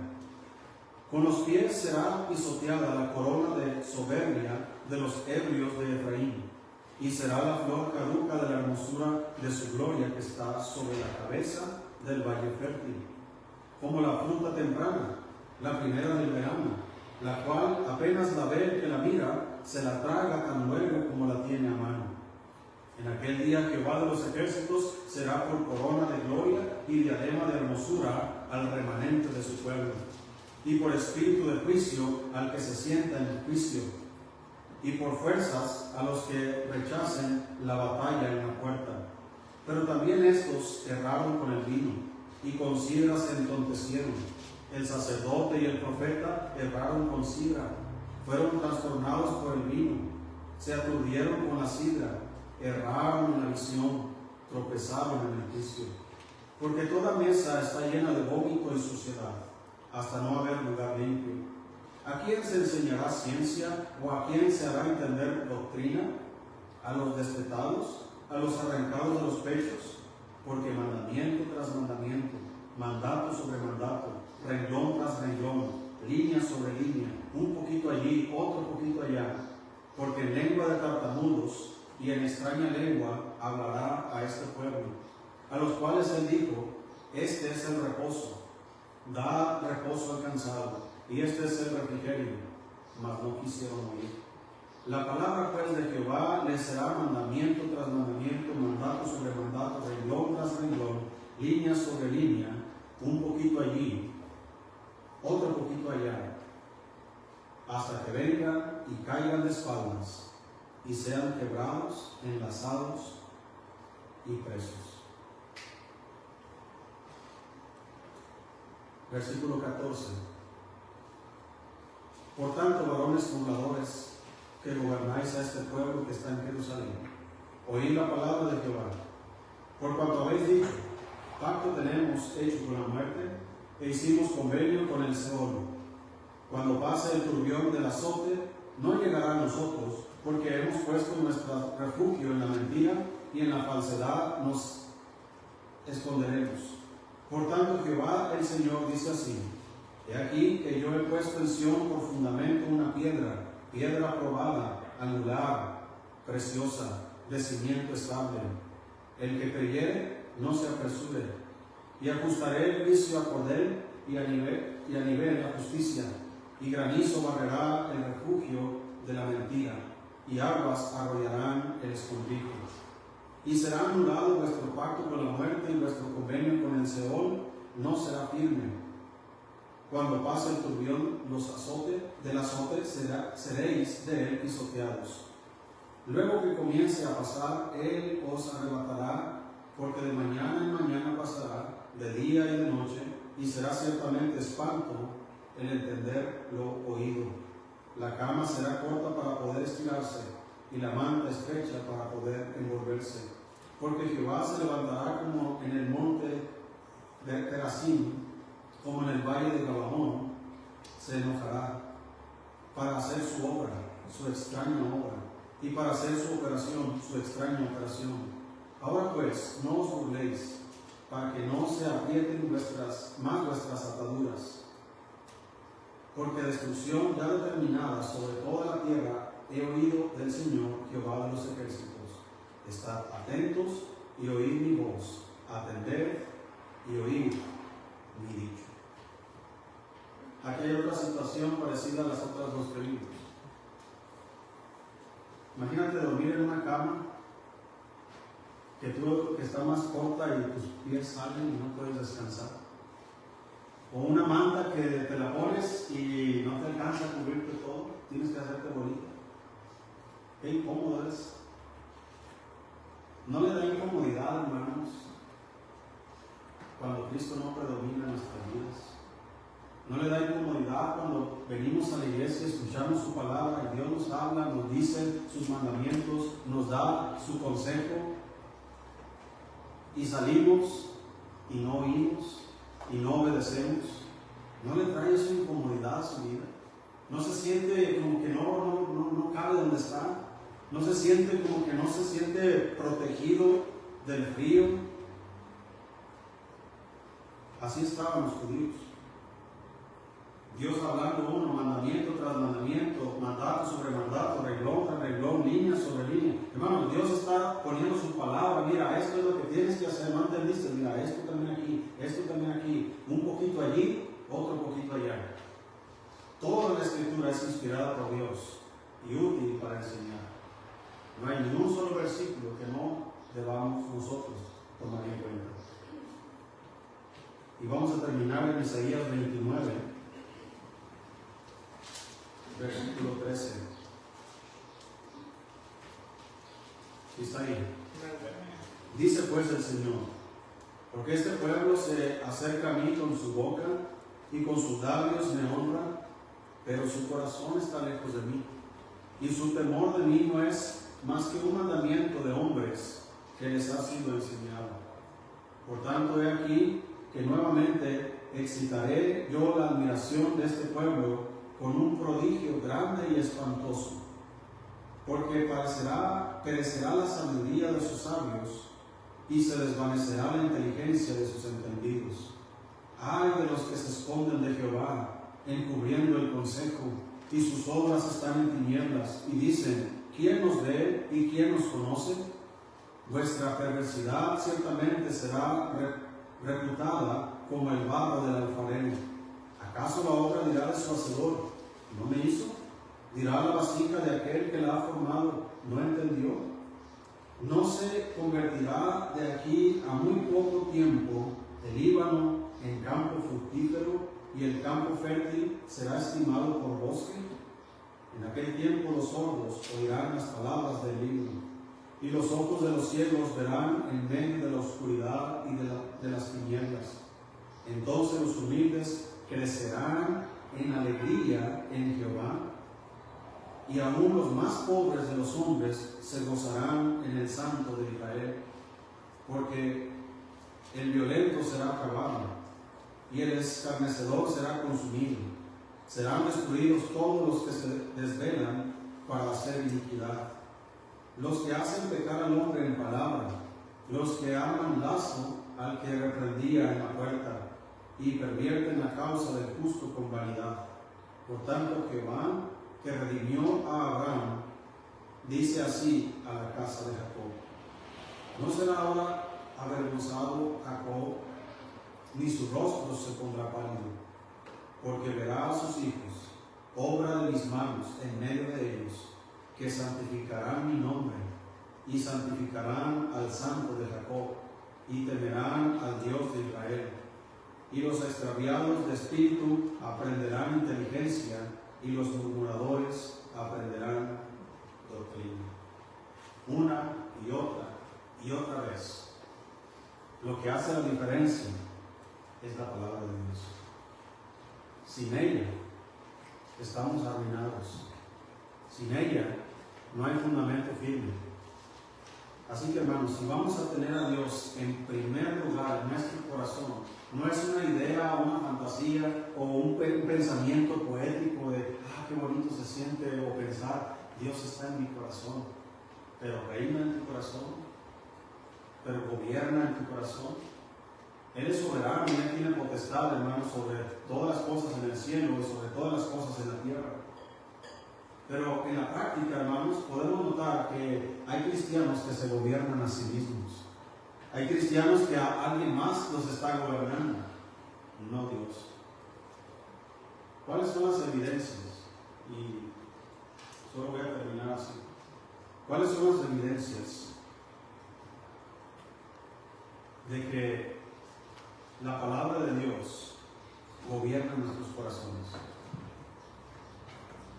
Con los pies será pisoteada la corona de soberbia de los ebrios de Efraín, y será la flor caduca de la hermosura de su gloria que está sobre la cabeza del valle fértil, como la fruta temprana, la primera del verano, la cual apenas la ve el que la mira, se la traga tan luego como la tiene a mano. En aquel día Jehová de los ejércitos será por corona de gloria y diadema de hermosura al remanente de su pueblo, y por espíritu de juicio al que se sienta en el juicio, y por fuerzas a los que rechacen la batalla en la puerta. Pero también estos erraron con el vino, y con sidra se entontecieron. El sacerdote y el profeta erraron con sidra, fueron trastornados por el vino, se aturdieron con la sidra, erraron en la visión, tropezaron en el juicio. Porque toda mesa está llena de vómito y suciedad, hasta no haber lugar limpio. ¿A quién se enseñará ciencia o a quién se hará entender doctrina? ¿A los despetados? ¿A los arrancados de los pechos? Porque mandamiento tras mandamiento, mandato sobre mandato, renglón tras renglón, línea sobre línea, un poquito allí, otro poquito allá, porque en lengua de tartamudos y en extraña lengua hablará a este pueblo, a los cuales él dijo: este es el reposo, da reposo al cansado, y este es el refrigerio, mas no quisieron oír. La palabra pues de Jehová les será mandamiento tras mandamiento, mandato sobre mandato, renglón tras renglón, línea sobre línea, un poquito allí, otro poquito allá, hasta que vengan y caigan de espaldas y sean quebrados, enlazados y presos. Versículo 14. Por tanto, varones pobladores, que gobernáis a este pueblo que está en Jerusalén, oíd la palabra de Jehová. Por cuanto habéis dicho: pacto tenemos hecho con la muerte, e hicimos convenio con el Seol. Cuando pase el turbión del azote, no llegará a nosotros, porque hemos puesto nuestro refugio en la mentira, y en la falsedad nos esconderemos. Por tanto, Jehová el Señor dice así: he aquí que yo he puesto en Sión por fundamento una piedra, piedra probada, angular, preciosa, de cimiento estable. El que creyere, no se apresure. Y ajustaré el juicio a cordel, y a nivel la justicia, y granizo barrerá el refugio de la mentira, y aguas arrollarán el escondrijo. Y será anulado vuestro pacto con la muerte, y vuestro convenio con el Seol no será firme. Cuando pase el turbión del azote, seréis de él pisoteados. Luego que comience a pasar, él os arrebatará, porque de mañana en mañana pasará, de día y de noche, y será ciertamente espanto el entender lo oído. La cama será corta para poder estirarse, y la manta estrecha para poder envolverse. Porque Jehová se levantará como en el monte de Perazim, como en el valle de Gabaón, se enojará para hacer su obra, su extraña obra, y para hacer su operación, su extraña operación. Ahora pues, no os burléis, para que no se aprieten vuestras ataduras, porque destrucción ya determinada sobre toda la tierra he oído del Señor Jehová de los ejércitos. Estad atentos y oíd mi voz, atended y oíd mi dicho. Aquí hay otra situación parecida a las otras dos que vimos. Imagínate dormir en una cama que está más corta y tus pies salen y no puedes descansar. O una manta que te la pones y no te alcanza a cubrirte todo, tienes que hacerte bonita. Qué incómodo es. ¿No le da incomodidad, hermanos, cuando Cristo no predomina en nuestras vidas? ¿No le da incomodidad cuando venimos a la iglesia, escuchamos su palabra y Dios nos habla, nos dice sus mandamientos, nos da su consejo y salimos y no oímos y no obedecemos? ¿No le trae esa incomodidad a su vida? ¿No se siente como que no cabe donde está? ¿No se siente como que no se siente protegido del frío? Así estaban los judíos. Dios hablando uno, mandamiento tras mandamiento, mandato sobre mandato, renglón tras renglón, línea sobre línea. Hermanos, Dios está poniendo su palabra. Mira, esto es lo que tienes que hacer. No entendiste, mira, esto también aquí, un poquito allí, otro poquito allá. Toda la Escritura es inspirada por Dios y útil para enseñar. No hay ni un solo versículo que no debamos nosotros tomar en cuenta. Y vamos a terminar en Isaías 29, versículo 13. ¿Sí está ahí? Dice pues el Señor: porque este pueblo se acerca a mí con su boca y con sus labios me honra, pero su corazón está lejos de mí, y su temor de mí no es más que un mandamiento de hombres que les ha sido enseñado. Por tanto, he aquí que nuevamente excitaré yo la admiración de este pueblo con un prodigio grande y espantoso, porque perecerá la sabiduría de sus sabios y se desvanecerá la inteligencia de sus entendidos. Ay de los que se esconden de Jehová, encubriendo el consejo, y sus obras están en tinieblas, y dicen: ¿quién nos ve y quién nos conoce? Vuestra perversidad ciertamente será reputada como el barro del alfarero. ¿Acaso la obra dirá de su hacedor: no me hizo? Dirá la vasija de aquel que la ha formado: ¿no entendió? ¿No se convertirá de aquí a muy poco tiempo el Líbano en campo fructífero y el campo fértil será estimado por bosque? En aquel tiempo los sordos oirán las palabras del libro, y los ojos de los ciegos verán en medio de la oscuridad y de las tinieblas. Entonces los humildes crecerán en alegría en Jehová, y aún los más pobres de los hombres se gozarán en el Santo de Israel, porque el violento será acabado, y el escarnecedor será consumido. Serán destruidos todos los que se desvelan para hacer iniquidad, los que hacen pecar al hombre en palabra, los que arman lazo al que reprendía en la puerta, y pervierten la causa del justo con vanidad. Por tanto, Jehová, que redimió a Abraham, dice así a la casa de Jacob: no será ahora avergonzado Jacob, ni su rostro se pondrá pálido, porque verá a sus hijos, obra de mis manos, en medio de ellos, que santificarán mi nombre, y santificarán al Santo de Jacob, y temerán al Dios de Israel. Y los extraviados de espíritu aprenderán inteligencia, y los murmuradores aprenderán doctrina. Una y otra vez, lo que hace la diferencia es la palabra de Dios. Sin ella estamos arruinados. Sin ella no hay fundamento firme. Así que, hermanos, si vamos a tener a Dios en primer lugar en nuestro corazón, no es una idea, una fantasía o un pensamiento poético de qué bonito se siente, o pensar: Dios está en mi corazón. Pero reina en tu corazón, pero gobierna en tu corazón. Él es soberano y Él tiene potestad, hermanos, sobre todas las cosas en el cielo y sobre todas las cosas en la tierra. Pero en la práctica, hermanos, podemos notar que hay cristianos que se gobiernan a sí mismos. Hay cristianos que a alguien más los está gobernando, no Dios. ¿Cuáles son las evidencias? Y solo voy a terminar así. ¿Cuáles son las evidencias de que la palabra de Dios gobierna nuestros corazones?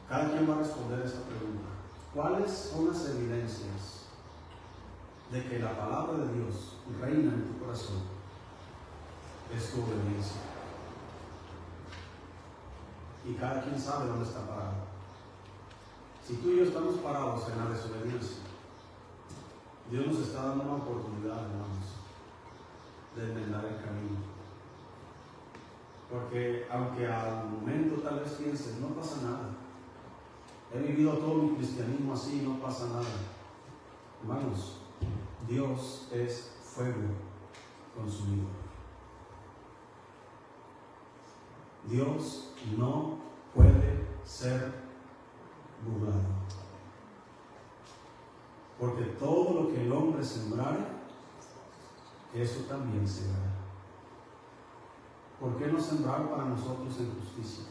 Cada quien va a responder esa pregunta. ¿Cuáles son las evidencias de que la palabra de Dios reina en tu corazón? Es tu obediencia. Y cada quien sabe dónde está parado. Si tú y yo estamos parados en la desobediencia, Dios nos está dando una oportunidad, hermanos, de enmendar el camino. Porque aunque al momento tal vez pienses: no pasa nada, he vivido todo mi cristianismo así, no pasa nada. Hermanos, Dios es fuego consumidor. Dios no puede ser burlado, porque todo lo que el hombre sembrare, eso también segará. ¿Por qué no sembrar para nosotros en justicia?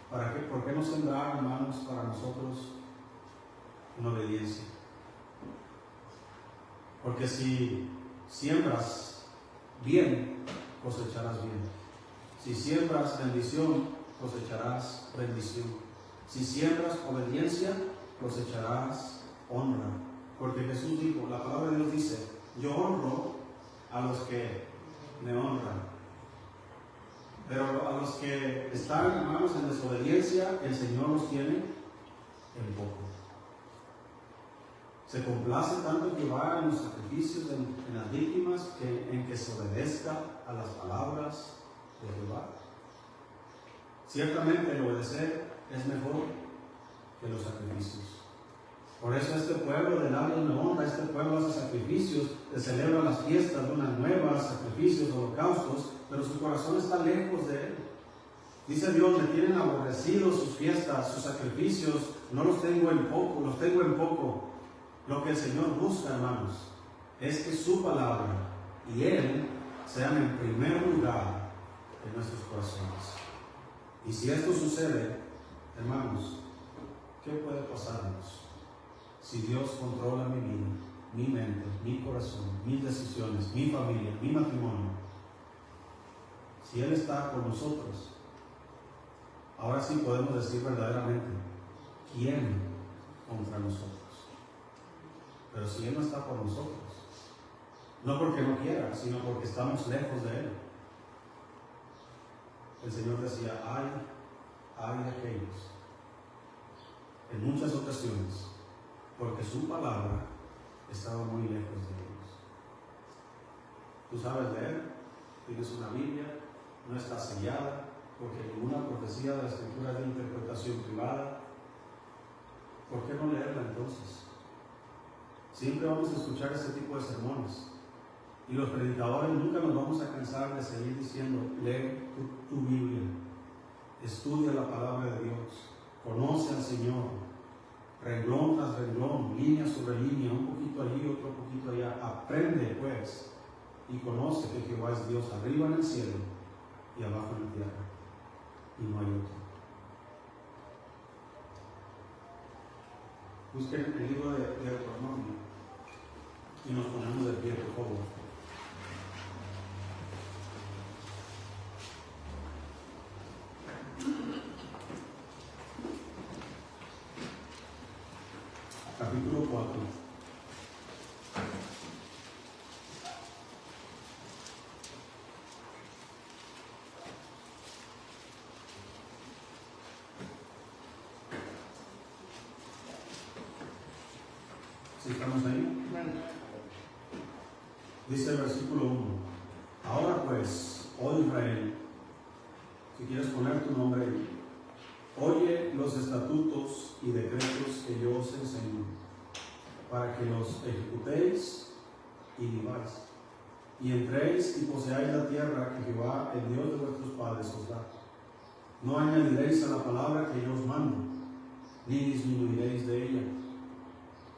¿Por qué no sembrar, hermanos, para nosotros en obediencia. Porque si siembras bien, cosecharás bien. Si siembras bendición, cosecharás bendición. Si siembras obediencia, cosecharás honra. Porque Jesús dijo, la palabra de Dios dice, yo honro a los que me honran. Pero a los que están, hermanos, en desobediencia, el Señor los tiene en poco. Se complace tanto Jehová en los sacrificios, en las víctimas, en que se obedezca a las palabras de Jehová. Ciertamente el obedecer es mejor que los sacrificios. Por eso este pueblo de labios me honra, este pueblo hace sacrificios, le celebra las fiestas de unas nuevas, sacrificios, holocaustos, pero su corazón está lejos de él. Dice Dios, me tienen aborrecidos sus fiestas, sus sacrificios, no los tengo en poco, los tengo en poco. Lo que el Señor busca, hermanos, es que su palabra y Él sean en primer lugar en nuestros corazones. Y si esto sucede, hermanos, ¿qué puede pasarnos? Si Dios controla mi vida, mi mente, mi corazón, mis decisiones, mi familia, mi matrimonio, si Él está con nosotros, ahora sí podemos decir verdaderamente, ¿quién contra nosotros? Pero si Él no está por nosotros, no porque no quiera, sino porque estamos lejos de Él. El Señor decía, ay de aquellos, en muchas ocasiones, porque su palabra estaba muy lejos de ellos. Tú sabes leer, tienes una Biblia, no está sellada, porque ninguna profecía de la Escritura es de interpretación privada. ¿Por qué no leerla entonces? Siempre vamos a escuchar este tipo de sermones y los predicadores nunca nos vamos a cansar de seguir diciendo, lee tu Biblia, estudia la palabra de Dios, conoce al Señor, renglón tras renglón, línea sobre línea, un poquito allí, otro poquito allá. Aprende pues y conoce que Jehová es Dios arriba en el cielo y abajo en la tierra, y no hay otro. Busquen el libro de Deuteronomio y nos ponemos de pie, por favor. Capítulo 4. ¿Sí estamos ahí? Dice el versículo 1. Ahora pues, oh Israel, si quieres poner tu nombre ahí, oye los estatutos y decretos que yo os enseño, para que los ejecutéis y viváis, y entréis y poseáis la tierra que Jehová, el Dios de vuestros padres, os da. No añadiréis a la palabra que yo os mando, ni disminuiréis de ella,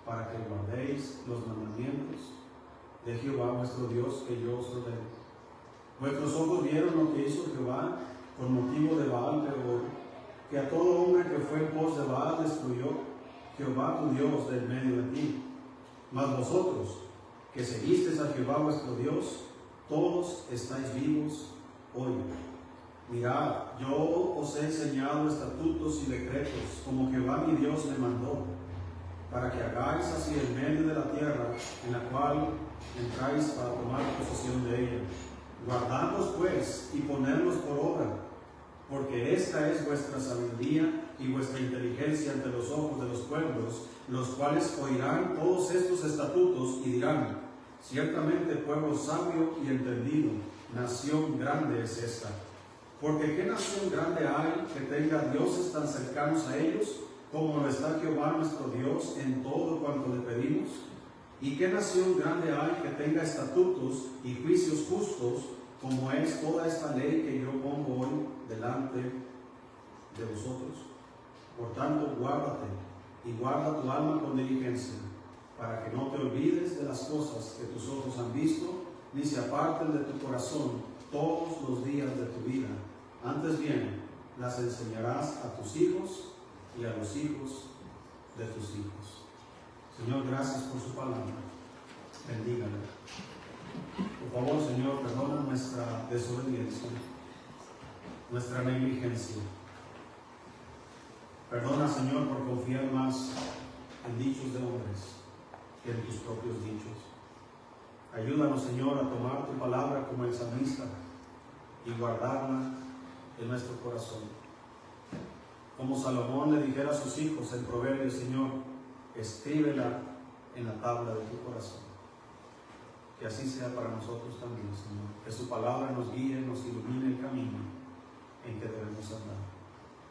para que guardéis los mandamientos de Jehová vuestro Dios que yo os ordeno. Vuestros ojos vieron lo que hizo Jehová con motivo de Baal Peor, que a todo hombre que fue en pos de Baal destruyó Jehová tu Dios del medio de ti. Mas vosotros, que seguisteis a Jehová vuestro Dios, todos estáis vivos hoy. Mirad, yo os he enseñado estatutos y decretos, como Jehová mi Dios me mandó, para que hagáis así en medio de la tierra, en la cual entráis para tomar posesión de ella. Guardadlos pues y ponedlos por obra, porque esta es vuestra sabiduría y vuestra inteligencia ante los ojos de los pueblos, los cuales oirán todos estos estatutos y dirán, ciertamente pueblo sabio y entendido, nación grande es esta. Porque ¿qué nación grande hay que tenga dioses tan cercanos a ellos, como lo está Jehová nuestro Dios en todo cuanto le pedimos? ¿Y qué nación grande hay que tenga estatutos y juicios justos, como es toda esta ley que yo pongo hoy delante de vosotros? Por tanto, guárdate y guarda tu alma con diligencia, para que no te olvides de las cosas que tus ojos han visto, ni se aparten de tu corazón todos los días de tu vida. Antes bien, las enseñarás a tus hijos y a los hijos de tus hijos. Señor, gracias por su palabra. Bendígala. Por favor, Señor, perdona nuestra desobediencia, nuestra negligencia. Perdona, Señor, por confiar más en dichos de hombres que en tus propios dichos. Ayúdanos, Señor, a tomar tu palabra como el salmista y guardarla en nuestro corazón. Como Salomón le dijera a sus hijos en Proverbios, Señor, escríbela en la tabla de tu corazón. Que así sea para nosotros también, Señor. Que su palabra nos guíe, nos ilumine el camino en que debemos andar.